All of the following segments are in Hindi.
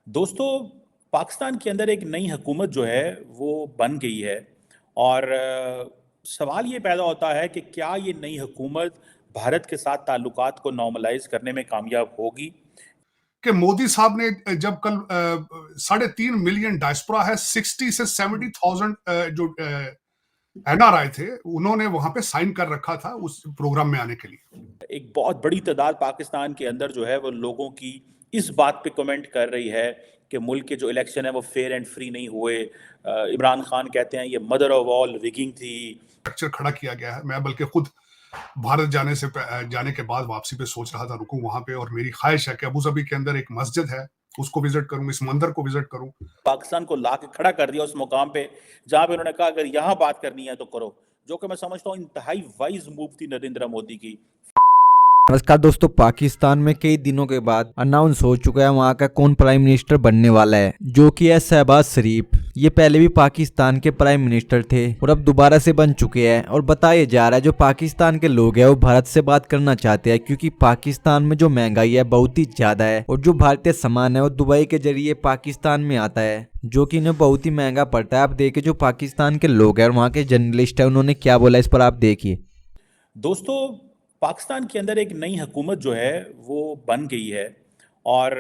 दोस्तों, पाकिस्तान के अंदर एक नई हुकूमत जो है वो बन गई है। और सवाल ये पैदा होता है कि क्या ये नई हुकूमत भारत के साथ ताल्लुकात को नॉर्मलाइज करने में कामयाब होगी। कि मोदी साहब ने जब कल 3.5 मिलियन डायस्पोरा है, 60 से 70,000 जो एनआरआई थे, उन्होंने वहां पे साइन कर रखा था उस प्रोग्राम में आने के लिए। एक बहुत बड़ी तादाद पाकिस्तान के अंदर जो है वो लोगों की इस बात पे कमेंट कर रही है कि मुल्क के जो इलेक्शन है वो फेयर एंड फ्री नहीं हुए। इमरान खान कहते हैं ये मदर ऑफ ऑल विगिंग थी। स्ट्रक्चर खड़ा किया गया है। मैं बल्कि खुद भारत जाने के बाद वापसी पे सोच रहा था रुकूं वहां पे, और मेरी ख्वाहिश है कि अबू धाबी के अंदर एक मस्जिद है, उसको विजिट करूं, इस मंदिर को विजिट करूं। पाकिस्तान को ला के खड़ा कर दिया उस मुकाम पे जहां पे उन्होंने कहा अगर यहाँ बात करनी है तो करो, जो कि मैं समझता हूँ इंतहाई वाइज मूव थी नरेंद्र मोदी की। नमस्कार दोस्तों, पाकिस्तान में कई दिनों के बाद अनाउंस हो चुका है वहां का कौन प्राइम मिनिस्टर बनने वाला है, जो कि है शहबाज शरीफ। ये पहले भी पाकिस्तान के प्राइम मिनिस्टर थे और अब दोबारा से बन चुके हैं। और बताया जा रहा है जो पाकिस्तान के लोग हैं वो भारत से बात करना चाहते हैं, क्योंकि पाकिस्तान में जो महंगाई है बहुत ही ज्यादा है और जो भारतीय सामान है वो दुबई के जरिए पाकिस्तान में आता है, जो कि इन्हें बहुत ही महंगा पड़ता है। आप देखिए जो पाकिस्तान के लोग हैं और वहाँ के जर्नलिस्ट है, उन्होंने क्या बोला इस पर आप देखिए। दोस्तों, पाकिस्तान के अंदर एक नई हुकूमत जो है वो बन गई है। और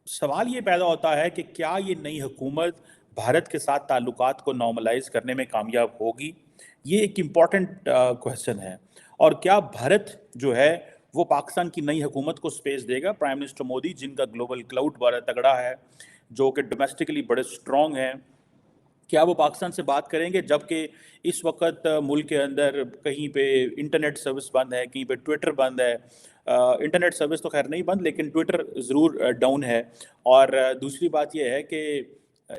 सवाल ये पैदा होता है कि क्या ये नई हुकूमत भारत के साथ ताल्लुकात को नॉर्मलाइज करने में कामयाब होगी। ये एक इम्पॉर्टेंट क्वेश्चन है। और क्या भारत जो है वो पाकिस्तान की नई हुकूमत को स्पेस देगा। प्राइम मिनिस्टर मोदी, जिनका ग्लोबल क्लाउड बड़ा तगड़ा है, जो कि डोमेस्टिकली बड़े स्ट्रॉन्ग हैं, क्या वो पाकिस्तान से बात करेंगे जबकि इस वक्त मुल्क के अंदर कहीं पे इंटरनेट सर्विस बंद है, कहीं पे ट्विटर बंद है। इंटरनेट सर्विस तो खैर नहीं बंद, लेकिन ट्विटर ज़रूर डाउन है। और दूसरी बात यह है कि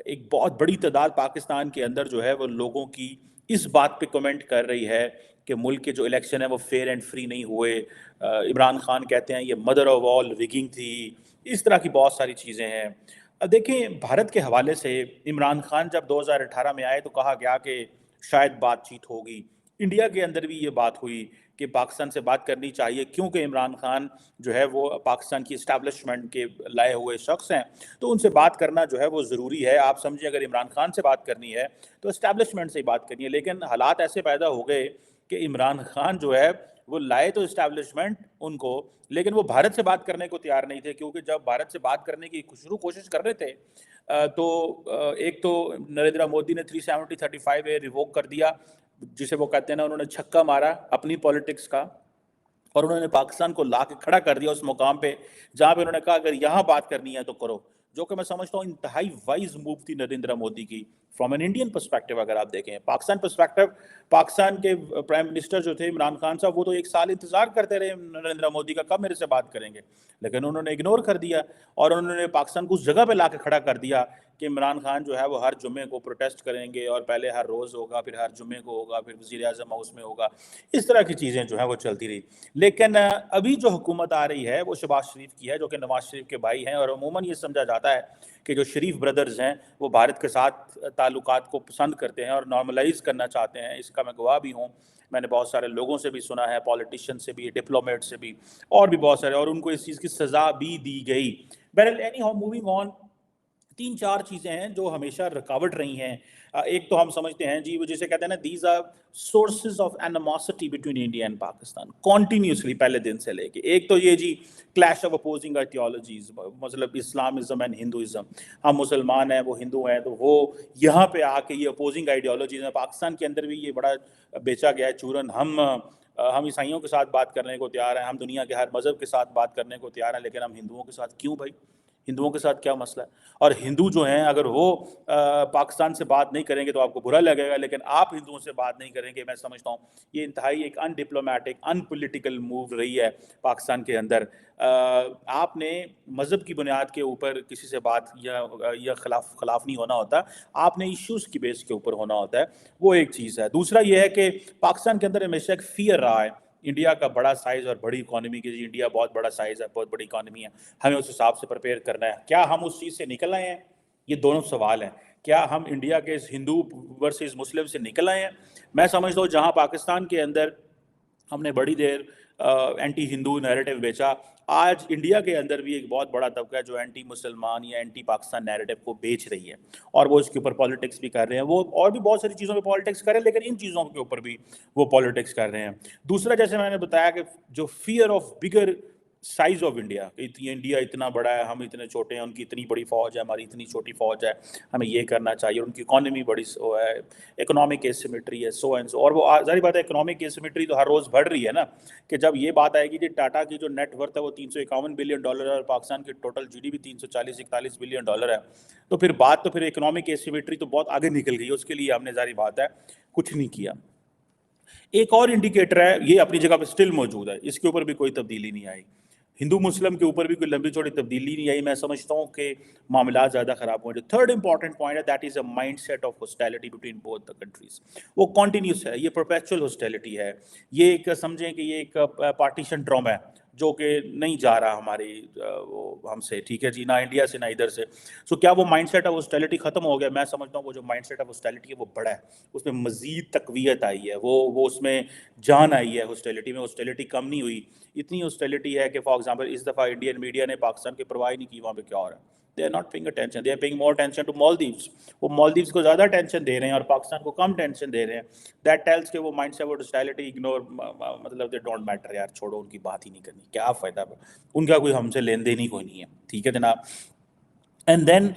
एक बहुत बड़ी तादाद पाकिस्तान के अंदर जो है वो लोगों की इस बात पे कमेंट कर रही है कि मुल्क के जो इलेक्शन है वो फेयर एंड फ्री नहीं हुए। इमरान खान कहते हैं ये मदर ऑफ ऑल विगिंग थी। इस तरह की बहुत सारी चीज़ें हैं। अब देखें, भारत के हवाले से इमरान खान जब 2018 में आए तो कहा गया कि शायद बातचीत होगी। इंडिया के अंदर भी ये बात हुई कि पाकिस्तान से बात करनी चाहिए, क्योंकि इमरान खान जो है वो पाकिस्तान की इस्टेब्लिशमेंट के लाए हुए शख्स हैं, तो उनसे बात करना जो है वो ज़रूरी है। आप समझिए, अगर इमरान खान से बात करनी है तो इस्टेब्लिशमेंट से ही बात करनी है। लेकिन हालात ऐसे पैदा हो गए कि इमरान खान जो है वो लाए तो इस्टेब्लिशमेंट उनको, लेकिन वो भारत से बात करने को तैयार नहीं थे। क्योंकि जब भारत से बात करने की शुरू कोशिश कर रहे थे तो एक तो नरेंद्र मोदी ने 370-35 रिवोक कर दिया, जिसे वो कहते हैं ना, उन्होंने छक्का मारा अपनी पॉलिटिक्स का। और उन्होंने पाकिस्तान को ला के खड़ा कर दिया उस मुकाम पे जहां पे उन्होंने कहा अगर यहाँ बात करनी है तो करो, जो कि मैं समझता हूँ इंतहाई वाइज मूव थी नरेंद्र मोदी की। फ्रॉम एन इंडियन पर्सपेक्टिव अगर आप देखें, पाकिस्तान पर्सपेक्टिव, पाकिस्तान के प्राइम मिनिस्टर जो थे इमरान खान साहब, वो तो एक साल इंतजार करते रहे नरेंद्र मोदी का कब मेरे से बात करेंगे, लेकिन उन्होंने इग्नोर कर दिया। और उन्होंने पाकिस्तान को उस जगह पे ला के खड़ा कर दिया कि इमरान खान जो है वो हर जुम्मे को प्रोटेस्ट करेंगे, और पहले हर रोज़ होगा, फिर हर जुम्मे को होगा, फिर वज़ीर आज़म हाउस में होगा। इस तरह की चीज़ें जो है वो चलती रही। लेकिन अभी जो हुकूमत आ रही है वो शहबाज शरीफ की है, जो कि नवाज शरीफ के भाई हैं। और अमूमन ये समझा जाता है कि जो शरीफ ब्रदर्स हैं वो भारत के साथ ताल्लुकात को पसंद करते हैं और नॉर्मलाइज करना चाहते हैं। इसका मैं गवाह भी हूँ। मैंने बहुत सारे लोगों से भी सुना है, पॉलिटिशियन से भी, डिप्लोमेट से भी, और भी बहुत सारे, और उनको इस चीज़ की सज़ा भी दी गई। बहरहाल, एनी हाउ, मूविंग ऑन, तीन चार चीज़ें हैं जो हमेशा रुकावट रही हैं। एक तो हम समझते हैं जी, वो जिसे कहते हैं ना, these are sources of animosity between India and Pakistan continuously पहले दिन से लेके। एक तो ये जी, क्लैश ऑफ अपोजिंग आइडियोलॉजीज, मतलब इस्लामिज्म एंड हिंदुइज्म। हम मुसलमान हैं, वो हिंदू हैं, तो वो यहाँ पे आके ये अपोजिंग आइडियोलॉजीज हैं। पाकिस्तान के अंदर भी ये बड़ा बेचा गया है चूरन। हम ईसाइयों के साथ बात करने को तैयार हैं, हम दुनिया के हर मज़हब के साथ बात करने को तैयार हैं, लेकिन हम हिंदुओं के साथ क्यों भाई? हिंदुओं के साथ क्या मसला है? और हिंदू जो हैं, अगर वो पाकिस्तान से बात नहीं करेंगे तो आपको बुरा लगेगा, लेकिन आप हिंदुओं से बात नहीं करेंगे, मैं समझता हूँ ये इंतहाई एक अनडिप्लोमेटिक, अनपॉलिटिकल मूव रही है पाकिस्तान के अंदर। आपने मज़हब की बुनियाद के ऊपर किसी से बात या खिलाफ नहीं होना होता, आपने इश्यूज़ की बेस के ऊपर होना होता है। वो एक चीज़ है। दूसरा ये है कि पाकिस्तान के अंदर हमेशा एक फ़ियर रहा है इंडिया का बड़ा साइज़ और बड़ी इकॉनमी की। इंडिया बहुत बड़ा साइज़ है, बहुत बड़ी इकॉनमी है, हमें उस हिसाब से प्रिपेयर करना है। क्या हम उस चीज़ से निकल आए हैं? ये दोनों सवाल हैं। क्या हम इंडिया के इस हिंदू वर्सेस मुस्लिम से निकल आए हैं? मैं समझता हूँ जहाँ पाकिस्तान के अंदर हमने बड़ी देर एंटी हिंदू नैरेटिव बेचा। आज इंडिया के अंदर भी एक बहुत बड़ा तबका है जो एंटी मुसलमान या एंटी पाकिस्तान नैरेटिव को बेच रही है और वो इसके ऊपर पॉलिटिक्स भी कर रहे हैं। वो और भी बहुत सारी चीज़ों पे पॉलिटिक्स कर रहे हैं, लेकिन इन चीज़ों के ऊपर भी वो पॉलिटिक्स कर रहे हैं। दूसरा, जैसे मैंने बताया कि जो fear of bigger size of India, India इतना बड़ा है, हम इतने छोटे हैं, उनकी इतनी बड़ी फौज है, हमारी इतनी छोटी फौज है, हमें ये करना चाहिए, उनकी इकोनॉमी बड़ी वो है, इकोनॉमिक एसिमेट्री है, सो एंड सो। और वो जारी बात है, इकोनॉमिक एसिमेट्री तो हर रोज़ बढ़ रही है ना, कि जब ये बात आएगी कि टाटा की जो नेट वर्थ है वो $351 बिलियन है और पाकिस्तान की टोटल GDP 340-41 बिलियन डॉलर है, तो फिर बात तो फिर इकोनॉमिक एसिमेट्री तो बहुत आगे निकल गई। उसके लिए हमने जारी बात है कुछ नहीं किया। एक और इंडिकेटर है, ये अपनी जगह पे स्टिल मौजूद है, इसके ऊपर भी कोई तब्दीली नहीं आई। हिंदू मुस्लिम के ऊपर भी कोई लंबी चौड़ी तब्दीली नहीं आई। मैं समझता हूँ कि मामला ज़्यादा ख़राब हुए। जो थर्ड इंपॉर्टेंट पॉइंट है, that is a mind set of hostility between both the countries. वो कॉन्टीन्यूस है, ये परपेचुअल हॉस्टिलिटी है। ये एक समझें कि ये एक पार्टीशन ड्रामा है जो कि नहीं जा रहा हमारी वो हमसे, ठीक है जी, ना इंडिया से ना इधर से। सो क्या वो माइंडसेट ऑफ हॉस्टिलिटी ख़त्म हो गया? मैं समझता हूँ वो जो माइंडसेट ऑफ हॉस्टिलिटी है वो बड़ा है, उसमें मज़ीद तक़वियत आई है, वो उसमें जान आई है। हॉस्टिलिटी में हॉस्टिलिटी कम नहीं हुई। इतनी हॉस्टिलिटी है कि फॉर एग्जांपल इस दफ़ा इंडियन मीडिया ने पाकिस्तान की परवाह नहीं की वहाँ पे क्या हो रहा है। They are not paying attention, they are paying more attention to Maldives. वो मालदीव्स को ज़्यादा टेंशन दे रहे हैं और पाकिस्तान को कम टेंशन दे रहे हैं। दैट टेल्स के वो माइंड से वो हॉस्टिलिटी इग्नोर, मतलब दे डोंट मैटर यार, छोड़ो, उनकी बात ही नहीं करनी, क्या फ़ायदा, उनका कोई हमसे लेन देन ही कोई नहीं है, ठीक है जनाब। एंड देन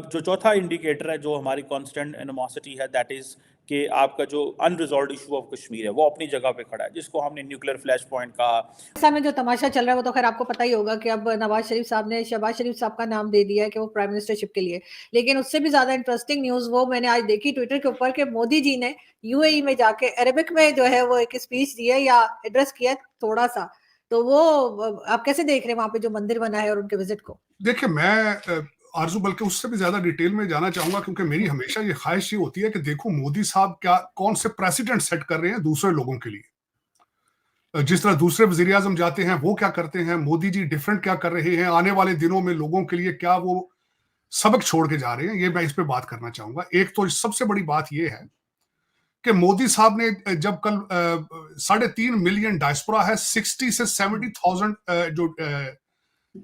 जो चौथा इंडिकेटर है जो हमारी कांस्टेंट एनिमोसिटी है, दैट इज़ कि आपका जो अनरिजॉल्व्ड इशू ऑफ कश्मीर है वो अपनी जगह पे खड़ा है, जिसको हमने न्यूक्लियर फ्लैश पॉइंट कहा। पाकिस्तान में जो तमाशा चल रहा है वो तो खैर आपको पता ही होगा कि अब नवाज शरीफ साहब ने शहबाज शरीफ साहब का नाम दे दिया है कि वो प्राइम मिनिस्टरशिप के लिए। लेकिन उससे भी ज्यादा इंटरेस्टिंग न्यूज वो मैंने आज देखी ट्विटर के ऊपर कि मोदी जी ने UAE में जाके अरेबिक में जो है वो एक स्पीच दी है या एड्रेस किया थोड़ा सा। तो वो आप कैसे देख रहे हैं वहां पे जो मंदिर बना है और उनके विजिट को? देखिए, मैं आरजू बल्कि उससे भी ज्यादा डिटेल में जाना चाहूंगा, क्योंकि मेरी हमेशा ये ख्वाहिश ये होती है कि देखो मोदी साहब क्या कौन से प्रेसिडेंट सेट कर रहे हैं दूसरे लोगों के लिए। जिस तरह दूसरे वजीर आजम जाते हैं वो क्या करते हैं, मोदी जी डिफरेंट क्या कर रहे हैं, आने वाले दिनों में लोगों के लिए क्या वो सबक छोड़ के जा रहे हैं, ये मैं इस पे बात करना चाहूंगा। एक तो सबसे बड़ी बात ये है कि मोदी साहब ने जब कल 3.5 मिलियन डायस्पोरा है, 60 से 70,000 जो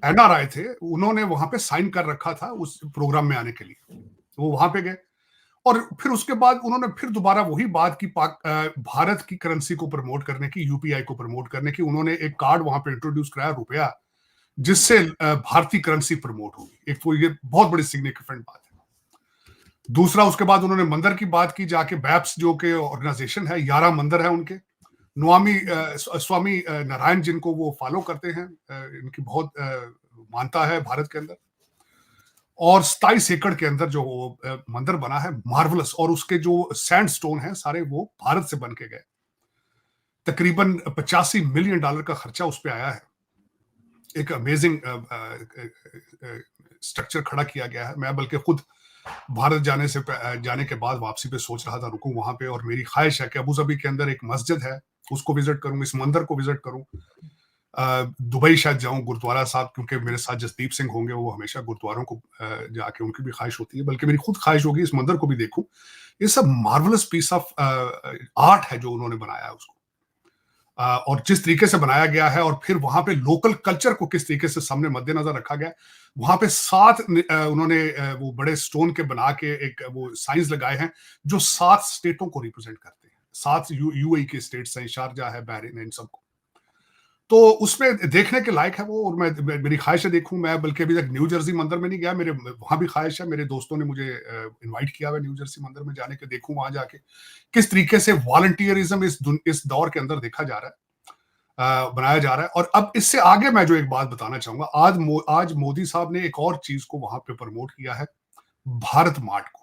NRI थे, उन्होंने वहां पे साइन कर रखा था उस प्रोग्राम में आने के लिए। वो वहां पे गए और फिर उसके बाद उन्होंने फिर दोबारा वही बात की, भारत की करेंसी को प्रमोट करने की, UPI को प्रमोट करने की। उन्होंने एक कार्ड वहां पे इंट्रोड्यूस कराया, रुपया, जिससे भारतीय करेंसी प्रमोट होगी। एक तो ये बहुत बड़ी सिग्निफिकेंट बात है। दूसरा, उसके बाद उन्होंने मंदिर की बात की, जाके बैप्स जो के ऑर्गेनाइजेशन है, 11 मंदिर है उनके, स्वामी नारायण जिनको वो फॉलो करते हैं, इनकी बहुत मानता है भारत के अंदर। और 27 एकड़ के अंदर जो मंदिर बना है, मार्वलस, और उसके जो सैंडस्टोन है सारे वो भारत से बन के गए। तकरीबन $85 मिलियन का खर्चा उस पर आया है। एक अमेजिंग स्ट्रक्चर खड़ा किया गया है। मैं बल्कि खुद भारत जाने के बाद वापसी पे सोच रहा था रुकूं वहां पे, और मेरी ख्वाहिश है कि अबू धाबी के अंदर एक मस्जिद है, उसको विजिट करूं, इस मंदिर को विजिट करूं। दुबई शायद जाऊं, गुरुद्वारा साहब, क्योंकि मेरे साथ जसदीप सिंह होंगे, वो हमेशा गुरुद्वारों को जाके उनकी भी ख्वाहिश होती है, बल्कि मेरी खुद ख्वाहिश होगी इस मंदिर को भी देखूं। ये सब मार्वलस पीस ऑफ आर्ट है जो उन्होंने बनाया है उसको, और जिस तरीके से बनाया गया है, और फिर वहां पे लोकल कल्चर को किस तरीके से सामने मद्देनजर रखा गया। वहां पे 7 उन्होंने वो बड़े स्टोन के बना के एक वो साइंस लगाए हैं जो 7 स्टेटों को रिप्रेजेंट करते हैं। 7 UAE के स्टेट्स हैं, शारजाह है, बहरीन है, इन सबको। तो उसमें देखने के लायक है वो, और मेरी ख्वाहिश है देखूं। मैं बल्कि अभी तक न्यू जर्सी मंदिर में नहीं गया, मेरे वहां भी ख्वाहिश है। मेरे दोस्तों ने मुझे इनवाइट किया हुआ न्यू जर्सी मंदिर में जाने के, देखूं वहां जाके किस तरीके से वॉलंटियरिज्म इस दौर के अंदर देखा जा रहा है, बनाया जा रहा है। और अब इससे आगे मैं जो एक बात बताना चाहूंगा, आज मोदी साहब ने एक और चीज को वहां पे प्रमोट किया है, भारत मार्ट को।